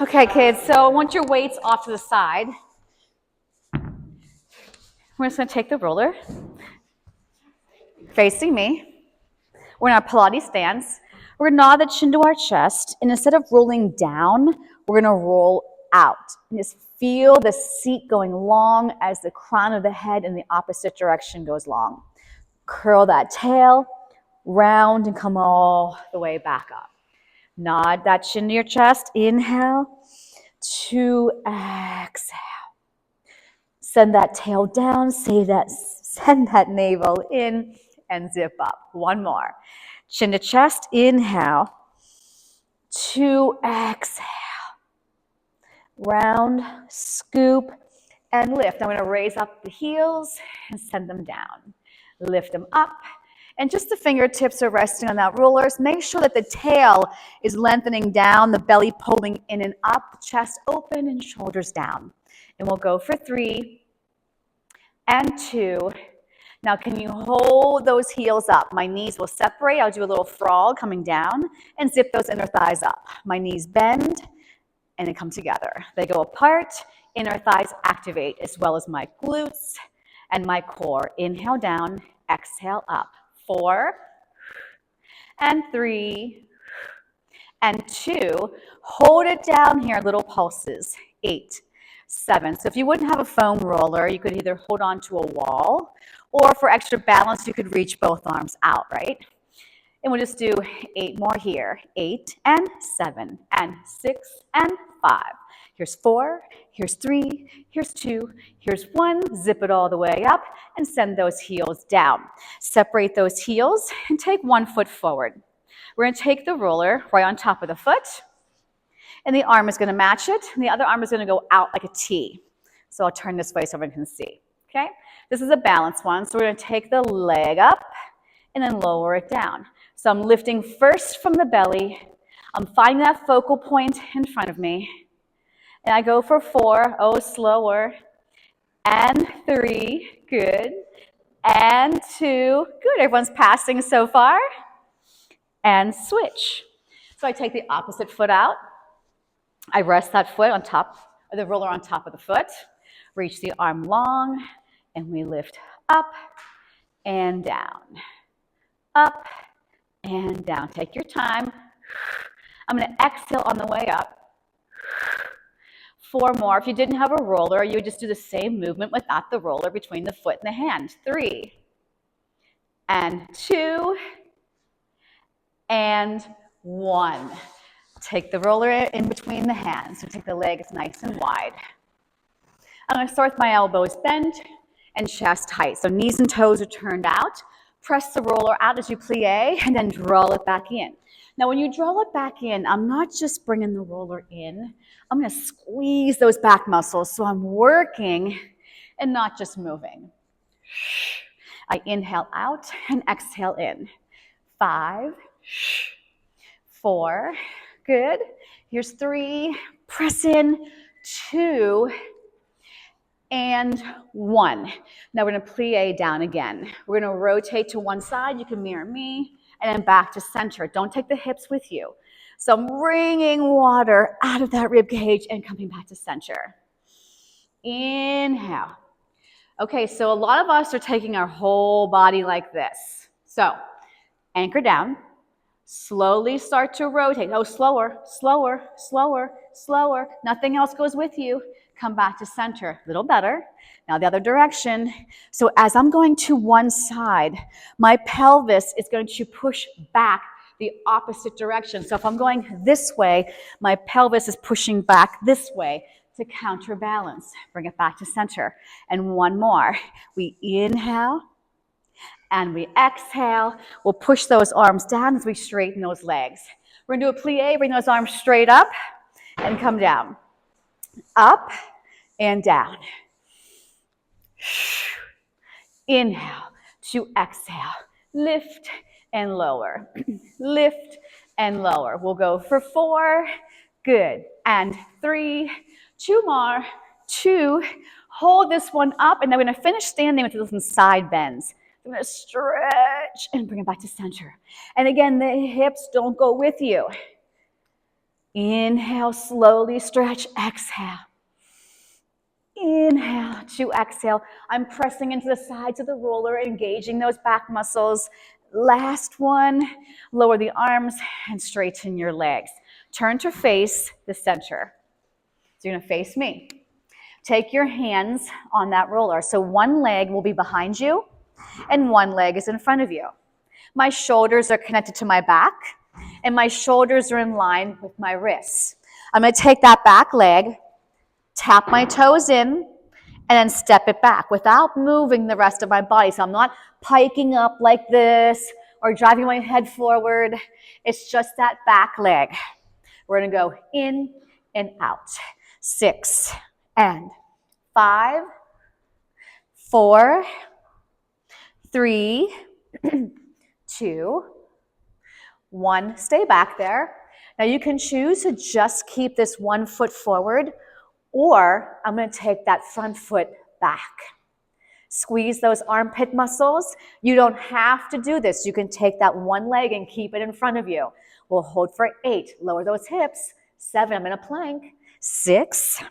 Okay, kids, so I want your weights off to the side. We're just going to take the roller, facing me. We're in our Pilates stance. We're going to nod the chin to our chest, and instead of rolling down, we're going to roll out. And just feel the seat going long as the crown of the head in the opposite direction goes long. Curl that tail, round, and come all the way back up. Nod that chin to your chest. Inhale. To exhale. Send that tail down, send that navel in, and zip up. One more. Chin to chest, inhale. To exhale. Round, scoop, and lift. I'm going to raise up the heels and send them down. Lift them up. And just the fingertips are resting on that roller. Make sure that the tail is lengthening down, the belly pulling in and up, chest open and shoulders down. And we'll go for 3 and 2. Now, can you hold those heels up? My knees will separate. I'll do a little frog coming down and zip those inner thighs up. My knees bend and they come together. They go apart, inner thighs activate, as well as my glutes and my core. Inhale down, exhale up. 4 and 3 and 2. Hold it down here, little pulses. 8, 7. So if you wouldn't have a foam roller, you could either hold on to a wall, or for extra balance, you could reach both arms out, right? And we'll just do 8 more here. 8 and 7 and 6 and 5. Here's 4, here's 3, here's 2, here's 1. Zip it all the way up and send those heels down. Separate those heels and take 1 foot forward. We're going to take the roller right on top of the foot, and the arm is going to match it, and the other arm is going to go out like a T. So I'll turn this way so everyone can see. Okay? This is a balanced one, so we're going to take the leg up and then lower it down. So I'm lifting first from the belly. I'm finding that focal point in front of me. And I go for 4, slower, and 3, good, and 2, good. Everyone's passing so far, and switch. So I take the opposite foot out. I rest that foot on top, or the roller on top of the foot, reach the arm long, and we lift up and down, up and down. Take your time. I'm going to exhale on the way up. 4 more. If you didn't have a roller, you would just do the same movement without the roller between the foot and the hand. 3 and 2 and 1. Take the roller in between the hands. So take the legs nice and wide. I'm going to start with my elbows bent and chest height. So knees and toes are turned out. Press the roller out as you plie and then draw it back in. Now, when you draw it back in, I'm not just bringing the roller in. I'm going to squeeze those back muscles so I'm working and not just moving. I inhale out and exhale in. 5, 4, good. Here's 3, press in, 2, and 1. Now we're going to plie down again. We're going to rotate to one side. You can mirror me. And then back to center. Don't take the hips with you. So I'm wringing water out of that rib cage and coming back to center. Inhale. Okay, so a lot of us are taking our whole body like this. So anchor down. Slowly start to rotate. Oh, slower, slower, slower, slower. Nothing else goes with you. Come back to center. A little better. Now the other direction. So as I'm going to one side, my pelvis is going to push back the opposite direction. So if I'm going this way, my pelvis is pushing back this way to counterbalance. Bring it back to center. And 1 more. We inhale and we exhale. We'll push those arms down as we straighten those legs. We're going to do a plie. Bring those arms straight up and come down. Up and down. Inhale to exhale. Lift and lower. Lift and lower. We'll go for 4. Good. And 3. 2 more. 2. Hold this one up. And then we're going to finish standing with some side bends. We're going to stretch and bring it back to center. And again, the hips don't go with you. Inhale, slowly stretch. Exhale. Inhale to exhale. I'm pressing into the sides of the roller, engaging those back muscles. Last one. Lower the arms and straighten your legs. Turn to face the center. So you're going to face me. Take your hands on that roller. So one leg will be behind you and one leg is in front of you. My shoulders are connected to my back and my shoulders are in line with my wrists. I'm going to take that back leg, tap my toes in, and then step it back without moving the rest of my body. So I'm not piking up like this or driving my head forward. It's just that back leg. We're going to go in and out. 6 and 5, 4, 3, 2, 1. Stay back there. Now you can choose to just keep this one foot forward, or I'm going to take that front foot back. Squeeze those armpit muscles. You don't have to do this. You can take that one leg and keep it in front of you. We'll hold for 8. Lower those hips. 7. I'm in a plank. 6,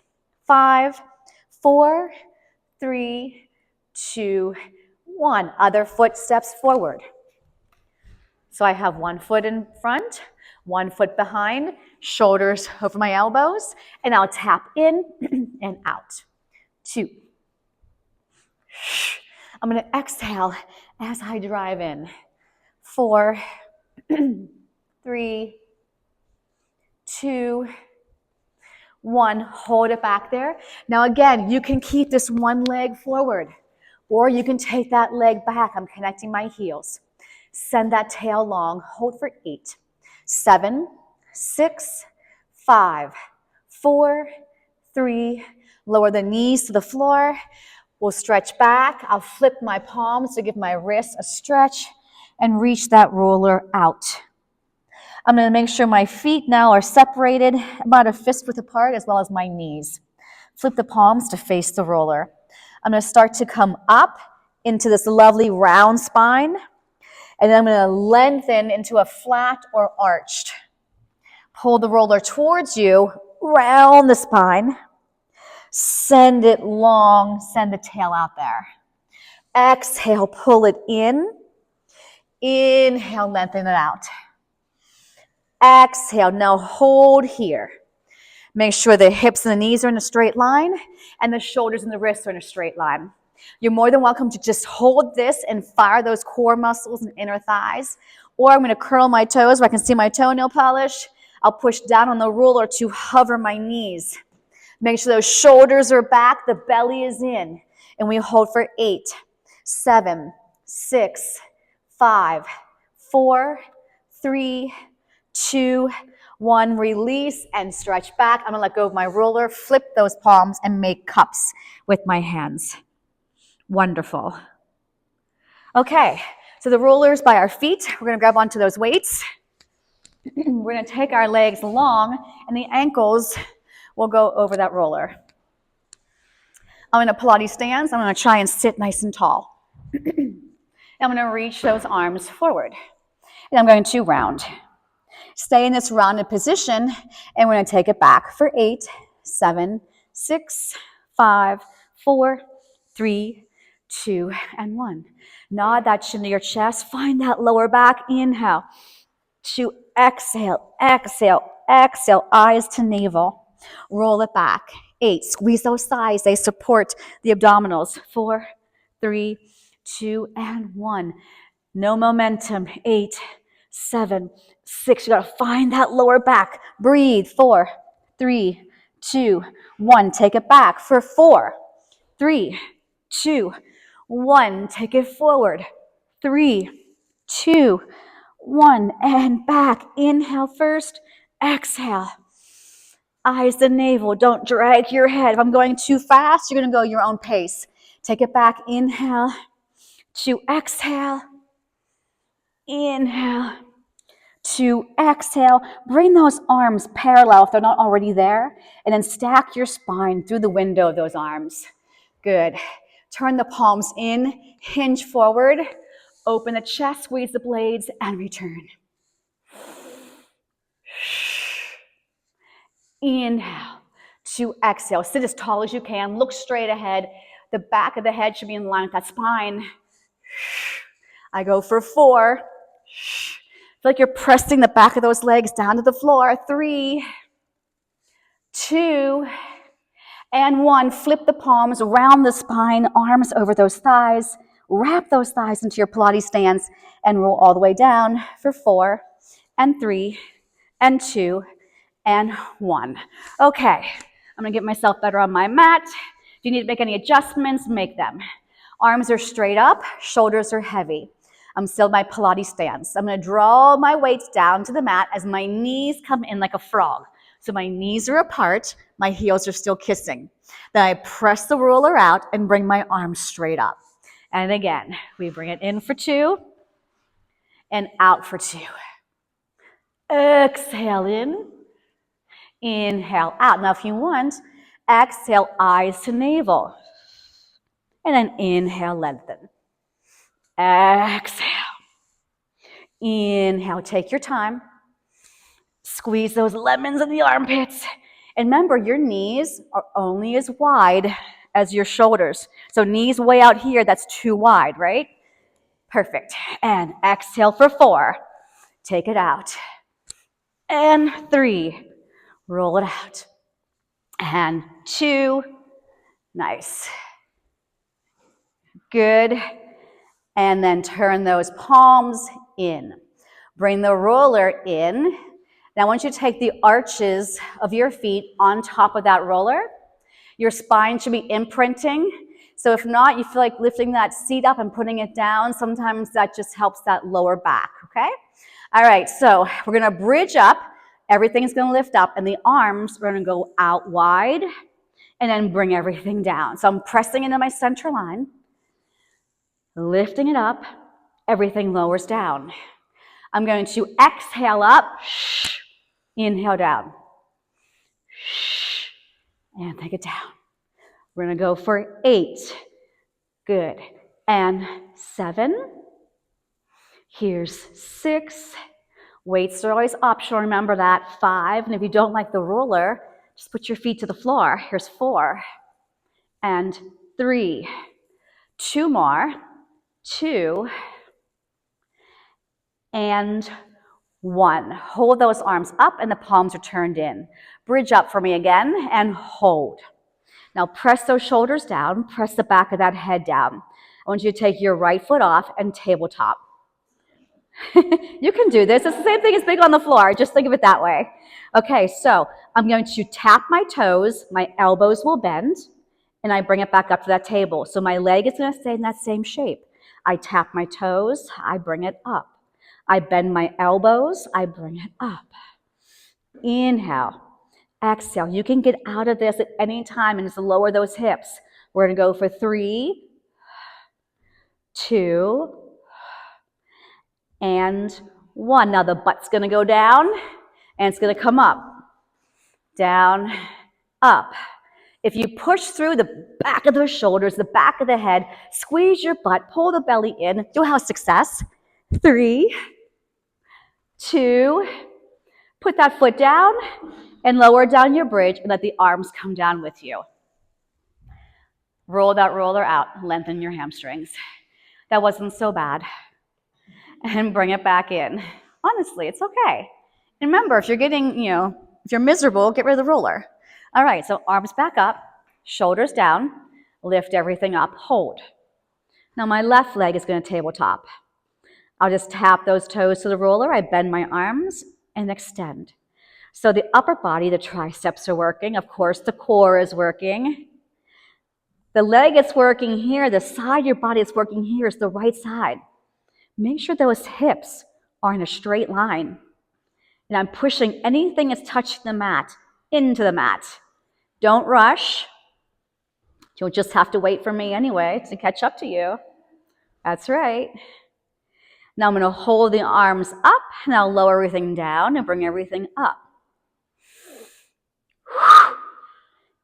5, 4, 3, 2, 1. Other foot steps forward. So I have one foot in front, one foot behind, shoulders over my elbows, and I'll tap in and out. 2. I'm going to exhale as I drive in. 4, 3, 2, 1. Hold it back there. Now again, you can keep this one leg forward, or you can take that leg back. I'm connecting my heels. Send that tail long. Hold for 8, 7, 6, 5, 4, 3. Lower the knees to the floor. We'll stretch back. I'll flip my palms to give my wrists a stretch and reach that roller out. I'm going to make sure my feet now are separated about a fist width apart, as well as my knees. Flip the palms to face the roller. I'm going to start to come up into this lovely round spine. And then I'm going to lengthen into a flat or arched. Pull the roller towards you, round the spine. Send it long, send the tail out there. Exhale, pull it in. Inhale, lengthen it out. Exhale, now hold here. Make sure the hips and the knees are in a straight line and the shoulders and the wrists are in a straight line. You're more than welcome to just hold this and fire those core muscles and inner thighs. Or I'm going to curl my toes where I can see my toenail polish. I'll push down on the ruler to hover my knees. Make sure those shoulders are back, the belly is in. And we hold for 8, 7, 6, 5, 4, 3, 2, 1. Release and stretch back. I'm going to let go of my roller, flip those palms, and make cups with my hands. Wonderful. Okay, so the roller's by our feet. We're going to grab onto those weights. We're going to take our legs long, and the ankles will go over that roller. I'm in a Pilates stance. I'm going to try and sit nice and tall. I'm going to reach those arms forward, and I'm going to round. Stay in this rounded position, and we're going to take it back for 8, 7, 6, 5, 4, 3, 2, and 1. Nod that chin to your chest. Find that lower back. Inhale. To exhale, exhale, exhale. Eyes to navel. Roll it back. 8. Squeeze those thighs. They support the abdominals. 4, 3, 2, and 1. No momentum. 8, 7, 6. You got to find that lower back. Breathe. 4, 3, 2, 1. Take it back for 4, 3, 2, 1. Take it forward. 3, 2, 1. And back. Inhale first. Exhale. Eyes to navel. Don't drag your head. If I'm going too fast, you're going to go your own pace. Take it back. Inhale. To exhale. Inhale. To exhale. Bring those arms parallel if they're not already there. And then stack your spine through the window of those arms. Good. Turn the palms in, hinge forward, open the chest, squeeze the blades, and return. Inhale to exhale. Sit as tall as you can. Look straight ahead. The back of the head should be in line with that spine. I go for 4. Feel like you're pressing the back of those legs down to the floor. 3, 2, and 1. Flip the palms around the spine, arms over those thighs. Wrap those thighs into your Pilates stance and roll all the way down for 4 and 3 and 2 and 1. Okay, I'm gonna get myself better on my mat. If you need to make any adjustments, make them. Arms are straight up, shoulders are heavy. I'm still in my Pilates stance. I'm gonna draw my weights down to the mat as my knees come in like a frog. So my knees are apart, my heels are still kissing. Then I press the roller out and bring my arms straight up. And again, we bring it in for 2 and out for 2. Exhale in. Inhale out. Now if you want, exhale, eyes to navel. And then inhale, lengthen. Exhale. Inhale, take your time. Squeeze those lemons in the armpits. And remember, your knees are only as wide as your shoulders. So knees way out here, that's too wide, right? Perfect. And exhale for 4. Take it out. And 3. Roll it out. And 2. Nice. Good. And then turn those palms in. Bring the roller in. Now I want you to take the arches of your feet on top of that roller. Your spine should be imprinting. So if not, you feel like lifting that seat up and putting it down. Sometimes that just helps that lower back, okay? All right, so we're gonna bridge up. Everything's gonna lift up and the arms are gonna go out wide and then bring everything down. So I'm pressing into my center line, lifting it up, everything lowers down. I'm going to exhale up, inhale down, and take it down. We're gonna go for 8, good, and 7, here's 6, weights are always optional, remember that, 5, and if you don't like the roller, just put your feet to the floor. Here's 4, and 3, 2 more, 2, and 1. Hold those arms up and the palms are turned in. Bridge up for me again and hold. Now press those shoulders down, press the back of that head down. I want you to take your right foot off and tabletop. You can do this. It's the same thing as being on the floor. Just think of it that way. Okay, so I'm going to tap my toes, my elbows will bend, and I bring it back up to that table. So my leg is going to stay in that same shape. I tap my toes, I bring it up. I bend my elbows, I bring it up. Inhale, exhale. You can get out of this at any time and just lower those hips. We're going to go for 3, 2, and 1. Now the butt's going to go down and it's going to come up, down, up. If you push through the back of those shoulders, the back of the head, squeeze your butt, pull the belly in, you'll have success. 3, 2, put that foot down and lower down your bridge and let the arms come down with you. Roll that roller out, lengthen your hamstrings. That wasn't so bad. And bring it back in. Honestly, it's okay. And remember, if you're getting, if you're miserable, get rid of the roller. All right, so arms back up, shoulders down, lift everything up, hold. Now my left leg is going to tabletop. I'll just tap those toes to the roller. I bend my arms and extend. So the upper body, the triceps are working. Of course, the core is working. The leg is working here. The side of your body is working here is the right side. Make sure those hips are in a straight line. And I'm pushing anything that's touching the mat into the mat. Don't rush. You'll just have to wait for me anyway to catch up to you. That's right. Now I'm going to hold the arms up, and I'll lower everything down and bring everything up.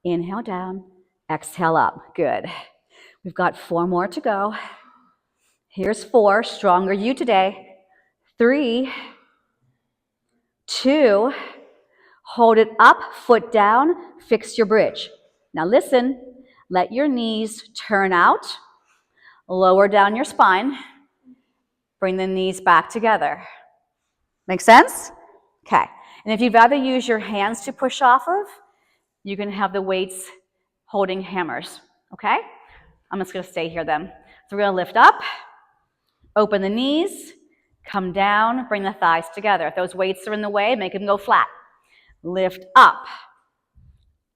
Inhale down, exhale up. Good. We've got 4 more to go. Here's 4, stronger you today. 3, 2, Hold it up, foot down, fix your bridge. Now listen, let your knees turn out, lower down your spine, bring the knees back together. Make sense? Okay. And if you'd rather use your hands to push off of, you can have the weights holding hammers, okay? I'm just gonna stay here then. So we're gonna lift up, open the knees, come down, bring the thighs together. If those weights are in the way, make them go flat. Lift up,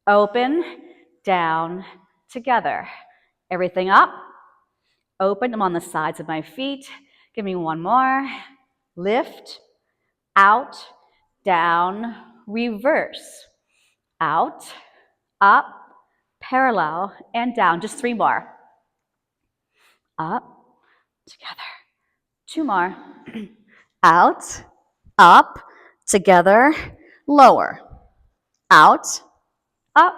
open, down, together. Everything up, open. I'm on the sides of my feet. Give me one more. Lift, out, down, reverse. Out, up, parallel, and down. Just 3 more. Up, together. 2 more. Out, up, together, lower. Out, up,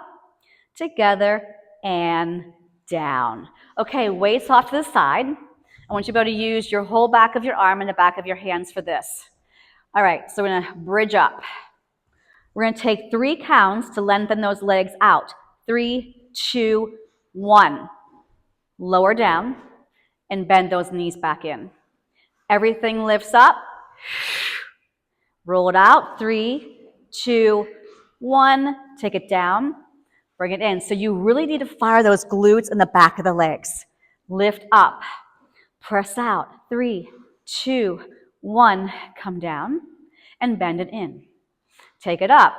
together, and down. Okay, weights off to the side. I want you to be able to use your whole back of your arm and the back of your hands for this. All right, so we're gonna bridge up. We're gonna take 3 counts to lengthen those legs out. 3, 2, 1. Lower down and bend those knees back in. Everything lifts up. Roll it out. 3, 2, 1. Take it down. Bring it in. So you really need to fire those glutes in the back of the legs. Lift up. Press out. 3, 2, 1. Come down and bend it in. Take it up.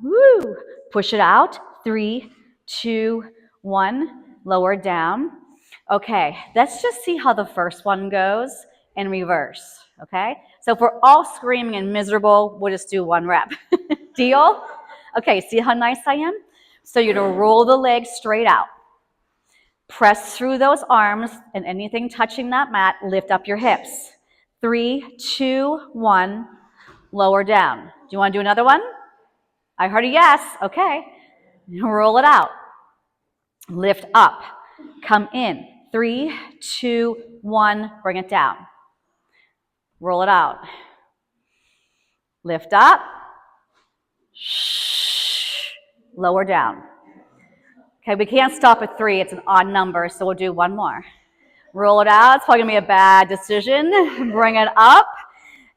Woo! Push it out. 3, 2, 1. Lower down. Okay, let's just see how the first one goes in reverse, okay? So if we're all screaming and miserable, we'll just do 1 rep. Deal? Okay, see how nice I am? So you're gonna roll the legs straight out. Press through those arms and anything touching that mat, lift up your hips. 3, 2, 1, lower down. Do you wanna do another one? I heard a yes, okay. Roll it out. Lift up, come in. 3, 2, 1, bring it down. Roll it out. Lift up. Lower down. Okay, we can't stop at 3. It's an odd number, so we'll do 1 more. Roll it out. It's probably going to be a bad decision. Bring it up.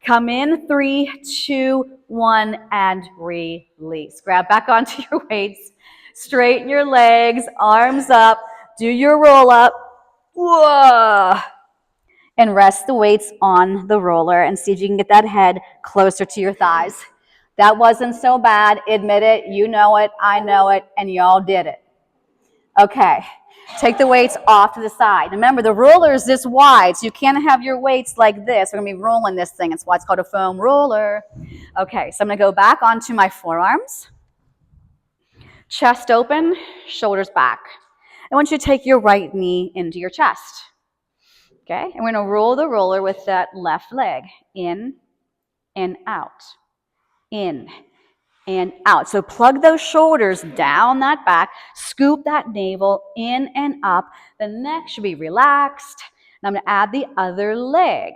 Come in. 3, 2, 1, and release. Grab back onto your weights. Straighten your legs, arms up. Do your roll up. Whoa. And rest the weights on the roller and see if you can get that head closer to your thighs. That wasn't so bad. Admit it. You know it. I know it. And y'all did it. Okay. Take the weights off to the side. Remember, the roller is this wide, so you can't have your weights like this. We're going to be rolling this thing. It's why it's called a foam roller. Okay, so I'm going to go back onto my forearms. Chest open, shoulders back. I want you to take your right knee into your chest. Okay, and we're going to roll the roller with that left leg. In and out. In and out. So plug those shoulders down that back, scoop that navel in and up. The neck should be relaxed. And I'm going to add the other leg.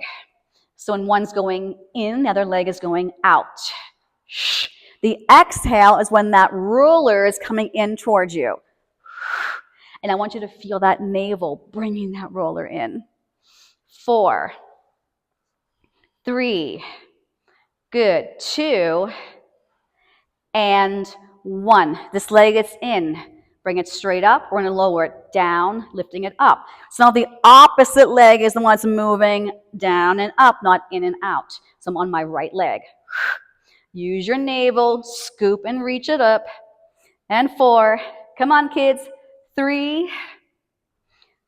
So when one's going in, the other leg is going out. The exhale is when that roller is coming in towards you. And I want you to feel that navel bringing that roller in. 4, 3, good, 2, and 1. This leg is in. Bring it straight up. We're going to lower it down, lifting it up. So now the opposite leg is the one that's moving down and up, not in and out. So I'm on my right leg. Use your navel, scoop and reach it up. And 4. Come on, kids. 3,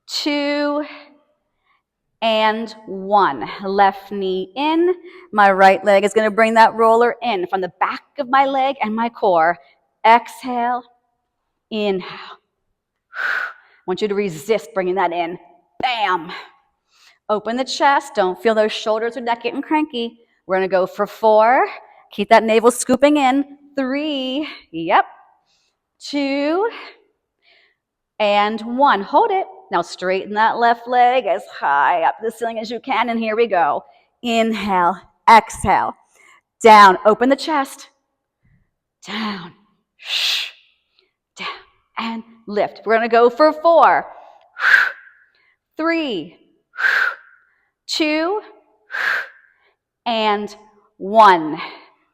2, and 1. Left knee in. My right leg is going to bring that roller in from the back of my leg and my core. Exhale. Inhale. I want you to resist bringing that in. Bam. Open the chest. Don't feel those shoulders or neck getting cranky. We're going to go for 4. Keep that navel scooping in. 3. Yep. 2. And 1. Hold it. Now straighten that left leg as high up the ceiling as you can, and here we go. Inhale, exhale, down, open the chest. down, down, and lift. We're going to go for 4, 3, 2, and 1.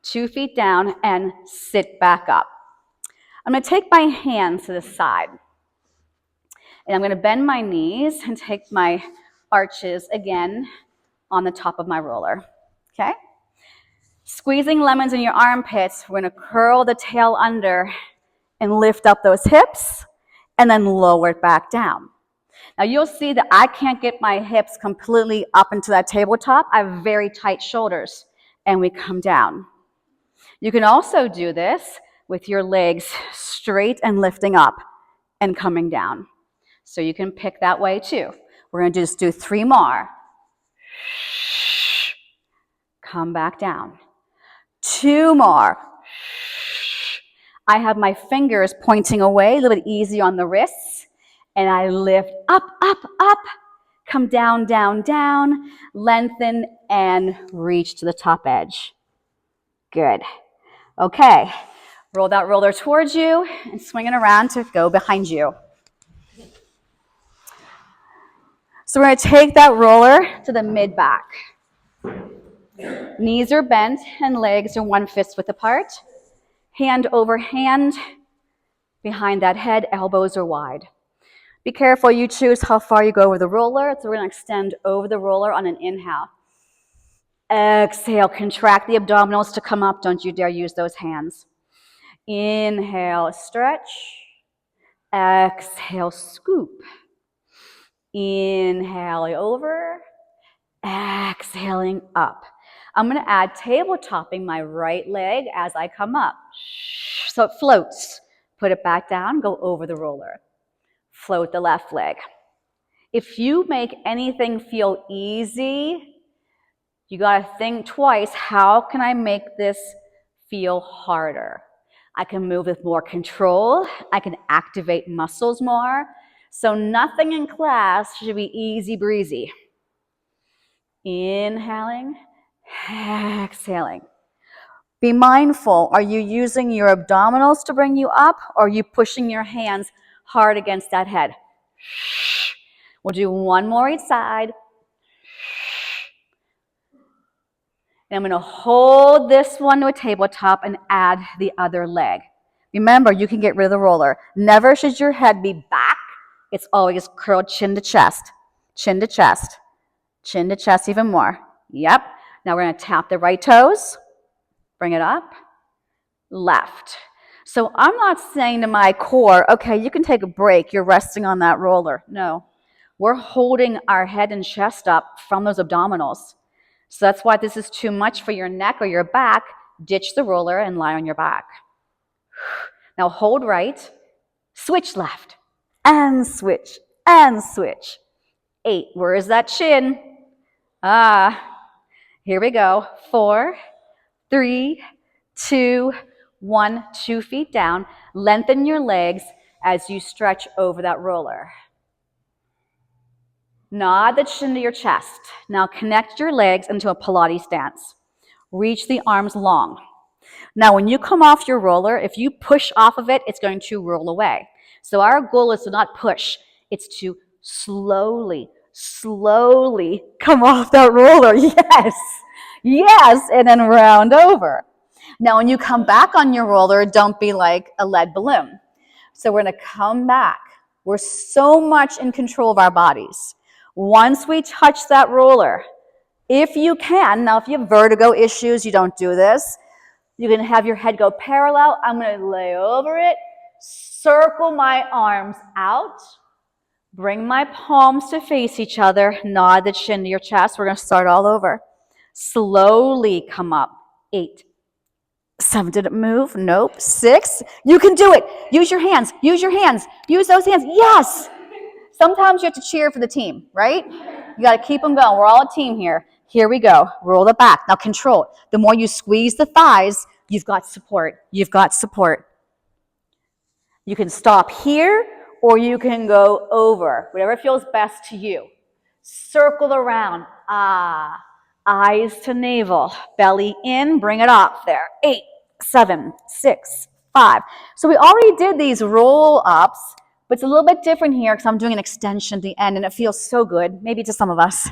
2 feet down and sit back up. I'm going to take my hands to the side. And I'm going to bend my knees and take my arches again on the top of my roller. Okay? Squeezing lemons in your armpits, we're going to curl the tail under and lift up those hips and then lower it back down. Now you'll see that I can't get my hips completely up into that tabletop. I have very tight shoulders, and we come down. You can also do this with your legs straight and lifting up and coming down. So you can pick that way too. We're going to just do 3 more. Come back down. 2 more. I have my fingers pointing away, a little bit easy on the wrists. And I lift up, up, up. Come down, down, down. Lengthen and reach to the top edge. Good. Okay. Roll that roller towards you and swing it around to go behind you. So we're going to take that roller to the mid-back. Knees are bent and legs are 1 fist width apart. Hand over hand behind that head, elbows are wide. Be careful you choose how far you go over the roller. So we're going to extend over the roller on an inhale. Exhale, contract the abdominals to come up. Don't you dare use those hands. Inhale, stretch. Exhale, scoop. Inhaling over. Exhaling up. I'm going to add tabletopping my right leg as I come up. So it floats. Put it back down, go over the roller. Float the left leg. If you make anything feel easy, you got to think twice, how can I make this feel harder? I can move with more control. I can activate muscles more. So nothing in class should be easy breezy. Inhaling, exhaling. Be mindful, are you using your abdominals to bring you up, or are you pushing your hands hard against that head? We'll do 1 more each side. And I'm going to hold this one to a tabletop and add the other leg. Remember, you can get rid of the roller. Never should your head be back. It's always curled chin to chest, chin to chest, chin to chest even more. Yep. Now we're going to tap the right toes. Bring it up. Left. So I'm not saying to my core, okay, you can take a break. You're resting on that roller. No. We're holding our head and chest up from those abdominals. So that's why this is too much for your neck or your back. Ditch the roller and lie on your back. Now hold right. Switch left. And switch. And switch. 8. Where is that chin? Here we go. 4, 3, 2, 1. 2 feet down. Lengthen your legs as you stretch over that roller. Nod the chin to your chest. Now connect your legs into a Pilates stance. Reach the arms long. Now when you come off your roller, if you push off of it, it's going to roll away. So our goal is to not push. It's to slowly, slowly come off that roller. Yes, yes, and then round over. Now when you come back on your roller, don't be like a lead balloon. So we're going to come back. We're so much in control of our bodies. Once we touch that roller, if you can, now if you have vertigo issues, you don't do this, you can have your head go parallel. I'm going to lay over it, circle my arms out, bring my palms to face each other, nod the chin to your chest. We're going to start all over. Slowly come up. 8, 7, did it move? Nope. 6, you can do it. Use your hands, use your hands, use those hands. Yes! Sometimes you have to cheer for the team, right? You got to keep them going. We're all a team here. Here we go. Roll the back. Now control. The more you squeeze the thighs, you've got support. You've got support. You can stop here or you can go over. Whatever feels best to you. Circle around. Eyes to navel. Belly in. Bring it off there. 8, 7, 6, 5. So we already did these roll-ups, but it's a little bit different here because I'm doing an extension at the end, and it feels so good, maybe to some of us.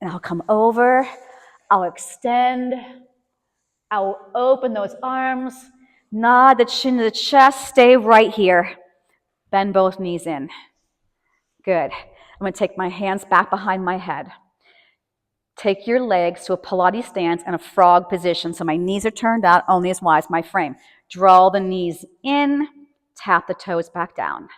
And I'll come over, I'll extend, I'll open those arms, nod the chin to the chest, stay right here. Bend both knees in. Good. I'm going to take my hands back behind my head. Take your legs to a Pilates stance and a frog position. So my knees are turned out only as wide as my frame. Draw the knees in, tap the toes back down.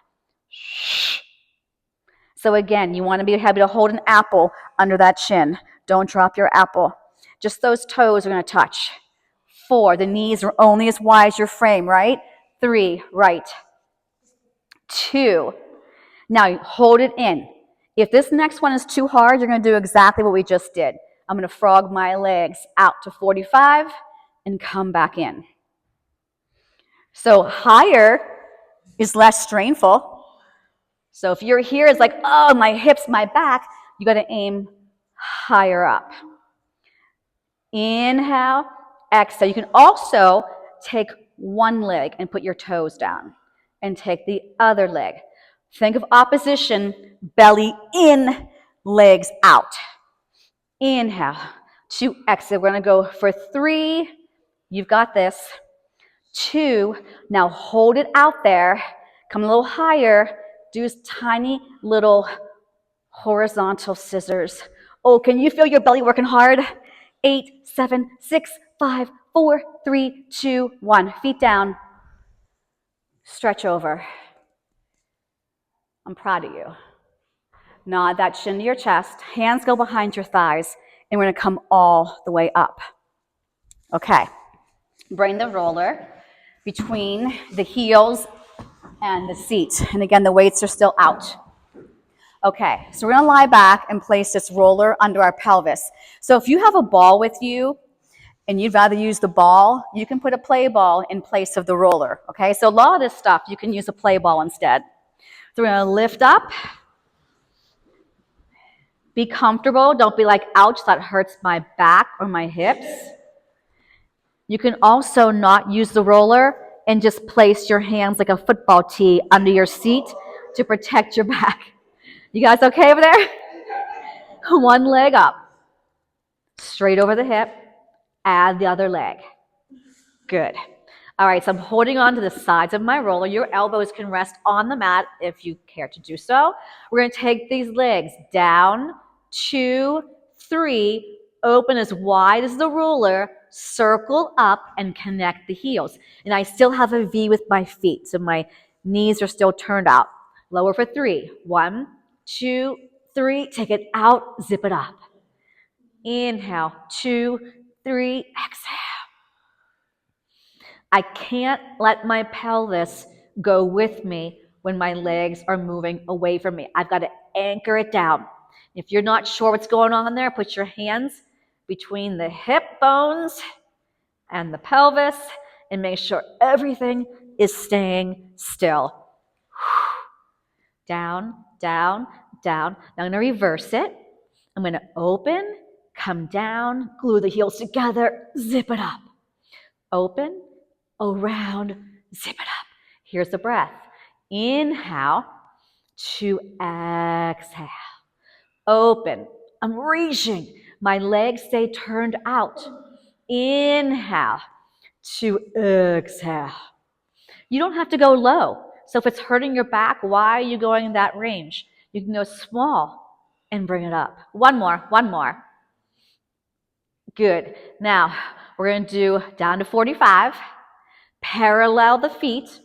So again, you want to be able to hold an apple under that chin. Don't drop your apple. Just those toes are going to touch. 4, the knees are only as wide as your frame, right? 3, right. 2, now you hold it in. If this next one is too hard, you're going to do exactly what we just did. I'm going to frog my legs out to 45 and come back in. So higher is less strainful. So if you're here, it's like, oh, my hips, my back, you got to aim higher up. Inhale, exhale. You can also take one leg and put your toes down and take the other leg. Think of opposition, belly in, legs out. Inhale, 2, exhale. We're going to go for 3. You've got this. 2, now hold it out there. Come a little higher. Do tiny little horizontal scissors. Oh, can you feel your belly working hard? 8, 7, 6, 5, 4, 3, 2, 1. Feet down. Stretch over. I'm proud of you. Nod that chin to your chest. Hands go behind your thighs. And we're going to come all the way up. Okay. Bring the roller between the heels and the seat. And again, the weights are still out. Okay, so we're going to lie back and place this roller under our pelvis. So if you have a ball with you and you'd rather use the ball, you can put a play ball in place of the roller. Okay, so a lot of this stuff, you can use a play ball instead. So we're going to lift up. Be comfortable. Don't be like, ouch, that hurts my back or my hips. You can also not use the roller and just place your hands like a football tee under your seat to protect your back. You guys okay over there? One leg up. Straight over the hip. Add the other leg. Good. All right, so I'm holding on to the sides of my roller. Your elbows can rest on the mat if you care to do so. We're going to take these legs down, 2, 3, open as wide as the ruler, circle up, and connect the heels. And I still have a V with my feet, so my knees are still turned out. Lower for 3. 1, 2, 3. Take it out, zip it up. Inhale, 2, 3, exhale. I can't let my pelvis go with me when my legs are moving away from me. I've got to anchor it down. If you're not sure what's going on there, put your hands between the hip bones and the pelvis and make sure everything is staying still. Down, down, down. Now I'm going to reverse it. I'm going to open, come down, glue the heels together, zip it up. Open, around, zip it up. Here's the breath. Inhale to exhale. Open. I'm reaching. My legs stay turned out. Inhale to exhale. You don't have to go low. So if it's hurting your back, why are you going in that range? You can go small and bring it up. One more. Good. Now, we're going to do down to 45. Parallel the feet.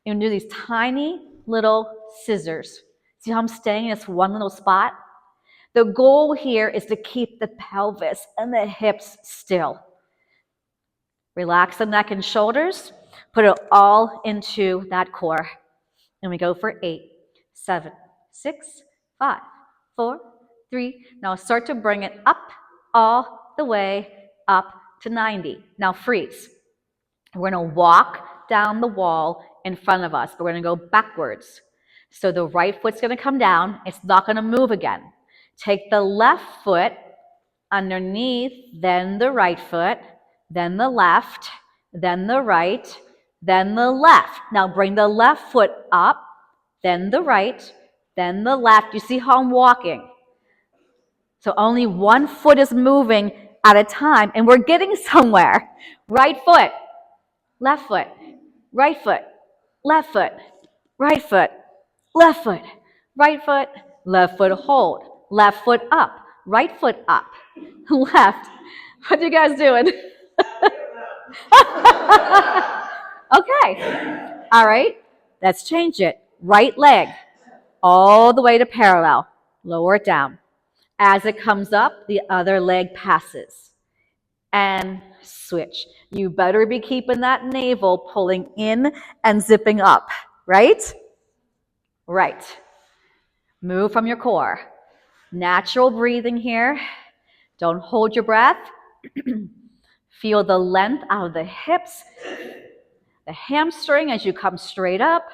And do these tiny little scissors. See how I'm staying in this one little spot? The goal here is to keep the pelvis and the hips still. Relax the neck and shoulders. Put it all into that core. And we go for 8, 7, 6, 5, 4, 3. Now start to bring it up all the way up to 90. Now freeze. We're going to walk down the wall in front of us, but we're going to go backwards. So the right foot's going to come down. It's not going to move again. Take the left foot underneath, then the right foot, then the left, then the right, then the left. Now bring the left foot up, then the right, then the left. You see how I'm walking? So only one foot is moving at a time, and we're getting somewhere. Right foot, left foot, right foot, left foot, right foot, left foot, right foot, left foot hold, left foot up, right foot up, left. What are you guys doing? Okay, all right, let's change it. Right leg, all the way to parallel, lower it down. As it comes up, the other leg passes. And switch. You better be keeping that navel pulling in and zipping up, right? Right. Move from your core. Natural breathing here. Don't hold your breath. Feel the length out of the hips, the hamstring as you come straight up,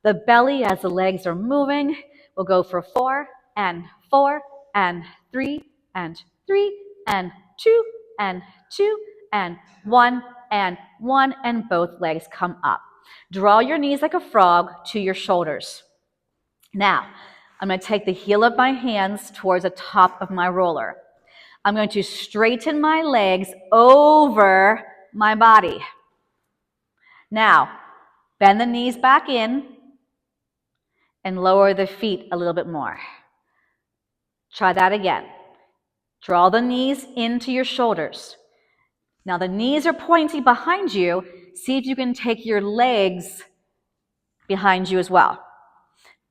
the belly as the legs are moving. We'll go for 4 and 4 and 3 and 3 and 2 and 2 and 1 and both legs come up. Draw your knees like a frog to your shoulders. Now, I'm going to take the heel of my hands towards the top of my roller. I'm going to straighten my legs over my body. Now, bend the knees back in and lower the feet a little bit more. Try that again. Draw the knees into your shoulders. Now the knees are pointing behind you. See if you can take your legs behind you as well.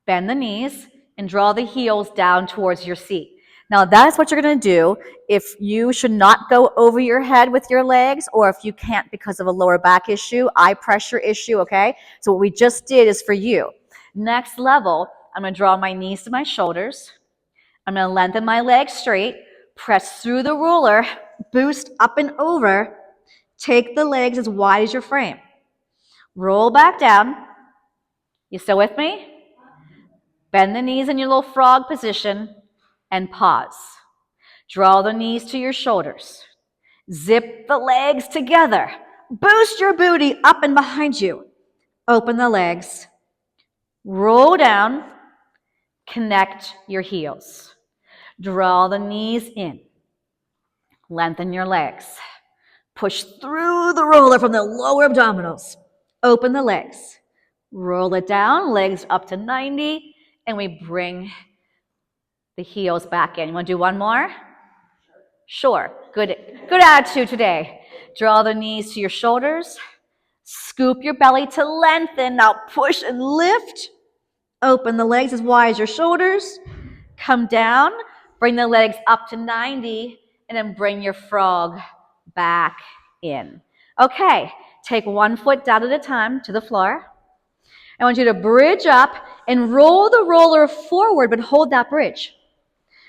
Bend the knees and draw the heels down towards your seat. Now that's what you're going to do if you should not go over your head with your legs, or if you can't because of a lower back issue, eye pressure issue, okay? So what we just did is for you. Next level, I'm going to draw my knees to my shoulders. I'm going to lengthen my legs straight, press through the ruler, boost up and over, take the legs as wide as your frame. Roll back down. You still with me? Bend the knees in your little frog position and pause. Draw the knees to your shoulders. Zip the legs together. Boost your booty up and behind you. Open the legs. Roll down. Connect your heels. Draw the knees in. Lengthen your legs. Push through the roller from the lower abdominals. Open the legs. Roll it down, legs up to 90, and we bring the heels back in. You want to do one more? Sure. Good attitude today. Draw the knees to your shoulders. Scoop your belly to lengthen. Now push and lift. Open the legs as wide as your shoulders. Come down. Bring the legs up to 90, and then bring your frog back in. Okay, take one foot down at a time to the floor. I want you to bridge up and roll the roller forward, but hold that bridge.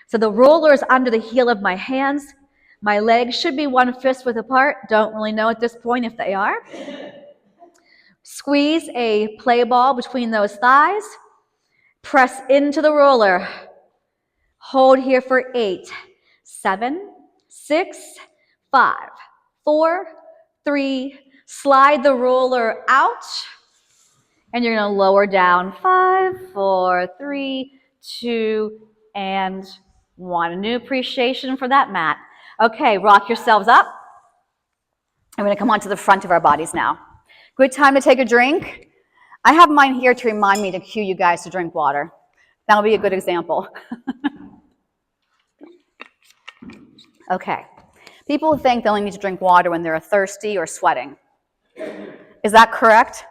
So the roller is under the heel of my hands. My legs should be 1 fist width apart. Don't really know at this point if they are. Squeeze a play ball between those thighs. Press into the roller. Hold here for 8, 7, 6, 5, 4, 3. Slide the roller out. And you're going to lower down 5, 4, 3, 2, and 1. A new appreciation for that mat. Okay, rock yourselves up. I'm going to come onto the front of our bodies now. Good time to take a drink. I have mine here to remind me to cue you guys to drink water. That'll be a good example. Okay. People think they only need to drink water when they're thirsty or sweating. Is that correct?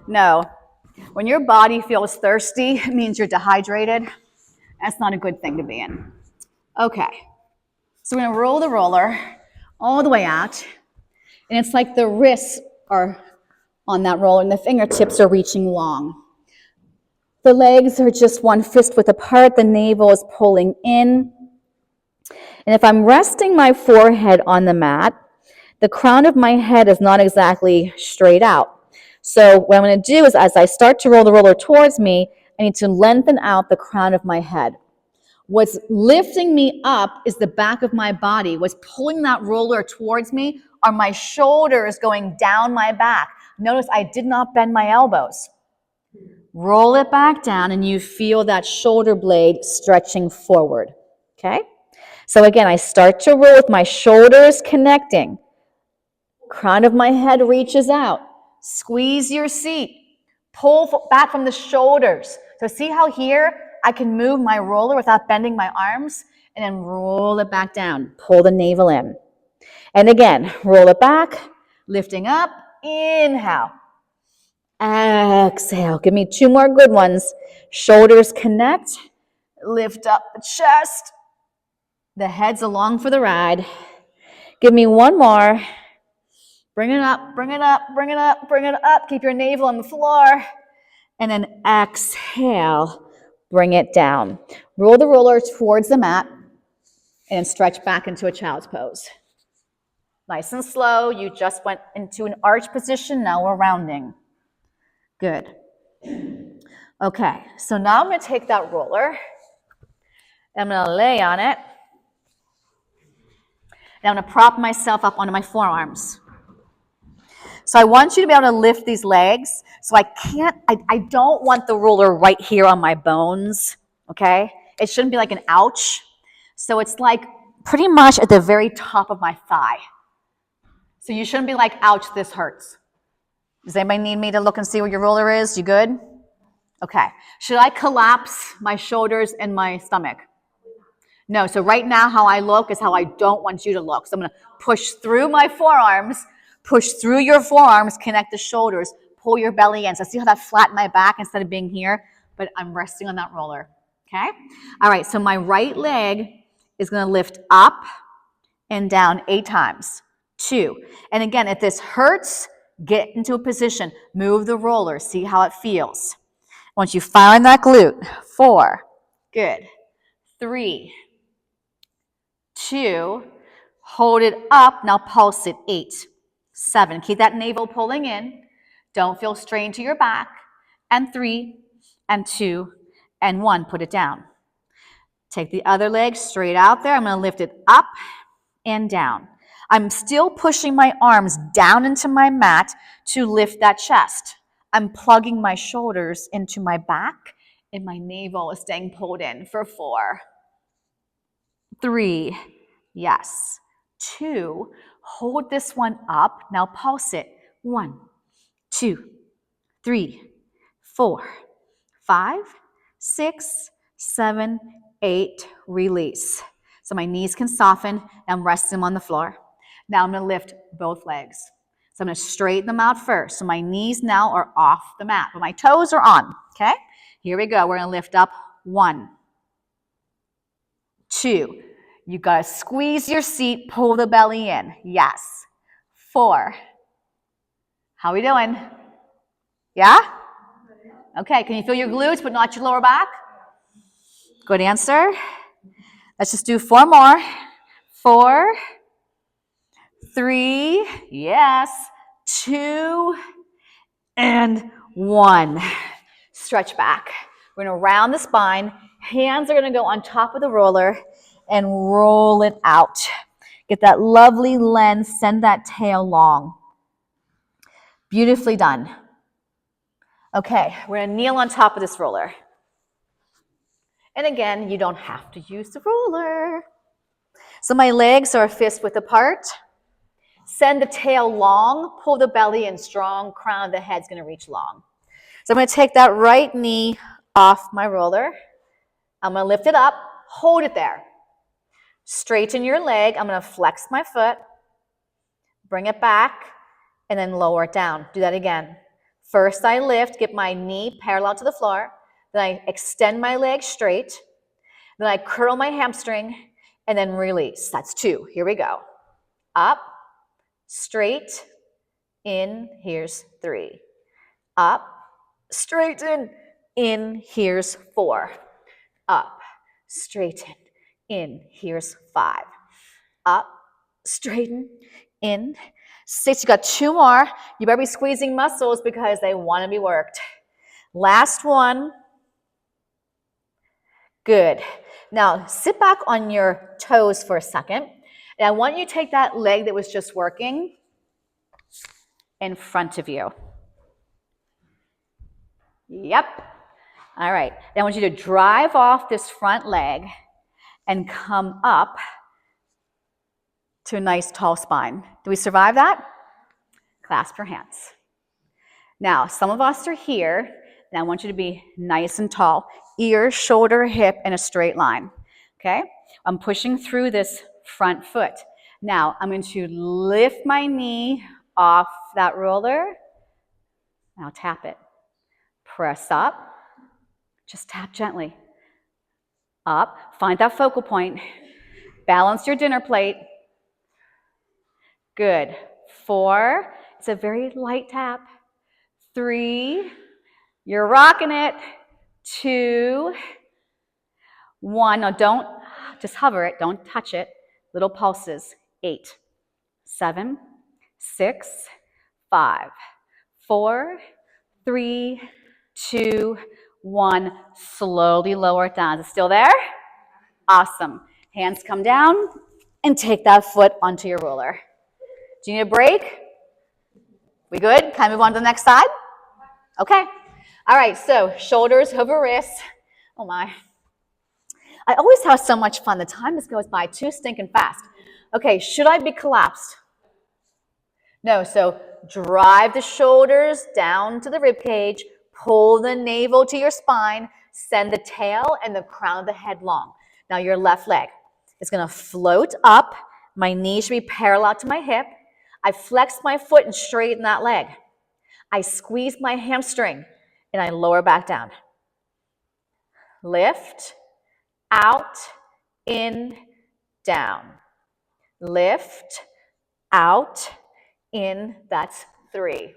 No. When your body feels thirsty, it means you're dehydrated. That's not a good thing to be in. Okay. So we're going to roll the roller all the way out. And it's like the wrists are on that roller and the fingertips are reaching long. The legs are just 1 fist width apart. The navel is pulling in. And if I'm resting my forehead on the mat, the crown of my head is not exactly straight out. So what I'm going to do is as I start to roll the roller towards me, I need to lengthen out the crown of my head. What's lifting me up is the back of my body. What's pulling that roller towards me are my shoulders going down my back. Notice I did not bend my elbows. Roll it back down and you feel that shoulder blade stretching forward, okay? So again, I start to roll with my shoulders connecting. Crown of my head reaches out. Squeeze your seat. Pull back from the shoulders. So see how here I can move my roller without bending my arms and then roll it back down. Pull the navel in. And again, roll it back, lifting up, inhale. Exhale. Give me 2 more good ones. Shoulders connect. Lift up the chest. The head's along for the ride. Give me 1 more. Bring it up, bring it up, bring it up, bring it up. Keep your navel on the floor. And then exhale. Bring it down. Roll the roller towards the mat and stretch back into a child's pose. Nice and slow. You just went into an arch position. Now we're rounding. Good. Okay, so now I'm going to take that roller. I'm going to lay on it. And I'm going to prop myself up onto my forearms. So I want you to be able to lift these legs. So I don't want the roller right here on my bones, okay? It shouldn't be like an ouch. So it's like pretty much at the very top of my thigh. So you shouldn't be like, ouch, this hurts. Does anybody need me to look and see where your roller is? You good? Okay. Should I collapse my shoulders and my stomach? No. So right now how I look is how I don't want you to look. So I'm going to push through my forearms, push through your forearms, connect the shoulders, pull your belly in. So see how that flattened my back instead of being here? But I'm resting on that roller. Okay? All right. So my right leg is going to lift up and down 8 times. 2. And again, if this hurts, get into a position. Move the roller. See how it feels. Once you fire in that glute. 4. Good. 3. 2. Hold it up. Now pulse it. 8. 7. Keep that navel pulling in. Don't feel strain to your back. And 3. And 2. And 1. Put it down. Take the other leg straight out there. I'm going to lift it up and down. I'm still pushing my arms down into my mat to lift that chest. I'm plugging my shoulders into my back and my navel is staying pulled in for 4. 3. Yes. 2. Hold this one up. Now pulse it. 1, 2, 3, 4, 5, 6, 7, 8. Release. So my knees can soften and rest them on the floor. Now I'm going to lift both legs. So I'm going to straighten them out first. So my knees now are off the mat, but my toes are on. Okay? Here we go. We're going to lift up. 1, 2. You got to squeeze your seat, pull the belly in. Yes. 4. How are we doing? Yeah? Okay. Can you feel your glutes but not your lower back? Good answer. Let's just do 4 more. 4, 3, yes, 2, and 1. Stretch back. We're going to round the spine. Hands are going to go on top of the roller and roll it out. Get that lovely length. Send that tail long. Beautifully done. Okay, we're going to kneel on top of this roller. And again, you don't have to use the roller. So my legs are fist width apart. Send the tail long, pull the belly in strong, crown of the head's going to reach long. So I'm going to take that right knee off my roller. I'm going to lift it up, hold it there. Straighten your leg. I'm going to flex my foot, bring it back, and then lower it down. Do that again. First I lift, get my knee parallel to the floor. Then I extend my leg straight. Then I curl my hamstring, and then release. That's 2. Here we go. Up. Straight, in, here's 3. Up, straighten, in, here's 4. Up, straighten, in, here's 5. Up, straighten, in, 6. You got 2 more. You better be squeezing muscles because they want to be worked. Last one. Good. Now, sit back on your toes for a second. And I want you to take that leg that was just working in front of you. Yep. All right. Then I want you to drive off this front leg and come up to a nice tall spine. Do we survive that? Clasp your hands. Now, some of us are here, and I want you to be nice and tall. Ear, shoulder, hip in a straight line. Okay? I'm pushing through this front foot. Now, I'm going to lift my knee off that roller. Now tap it. Press up. Just tap gently. Up. Find that focal point. Balance your dinner plate. Good. 4. It's a very light tap. 3. You're rocking it. 2. 1. Now don't just hover it. Don't touch it. Little pulses. 8. 7. 6. 5. 4. 3. 2. 1. Slowly lower it down. Is it still there? Awesome. Hands come down and take that foot onto your roller. Do you need a break? We good? Can I move on to the next side? Okay. All right, so shoulders over wrists. Oh my. I always have so much fun. The time just goes by too stinking fast. Okay, should I be collapsed? No, so drive the shoulders down to the rib cage, pull the navel to your spine, send the tail and the crown of the head long. Now your left leg is going to float up. My knee should be parallel to my hip. I flex my foot and straighten that leg. I squeeze my hamstring and I lower back down. Lift, out, in, down. Lift, out, in, that's 3.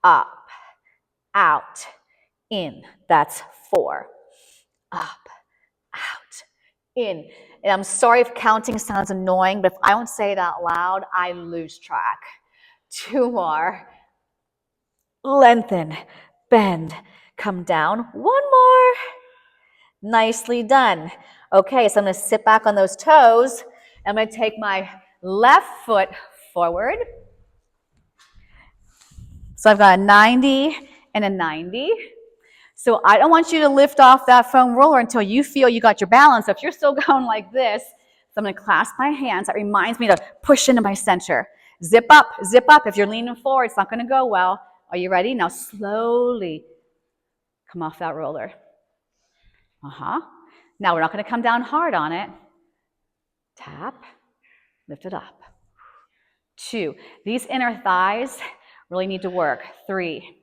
Up, out, in, that's 4. Up, out, in. And I'm sorry if counting sounds annoying, but if I don't say it out loud, I lose track. 2 more. Lengthen, bend, come down. 1 more. Nicely done. Okay, so I'm going to sit back on those toes. I'm going to take my left foot forward. So I've got a 90 and a 90. So I don't want you to lift off that foam roller until you feel you got your balance. So if you're still going like this, so I'm going to clasp my hands. That reminds me to push into my center. Zip up, zip up. If you're leaning forward, it's not going to go well. Are you ready? Now slowly come off that roller. Now we're not going to come down hard on it. Tap, lift it up. 2. These inner thighs really need to work. 3.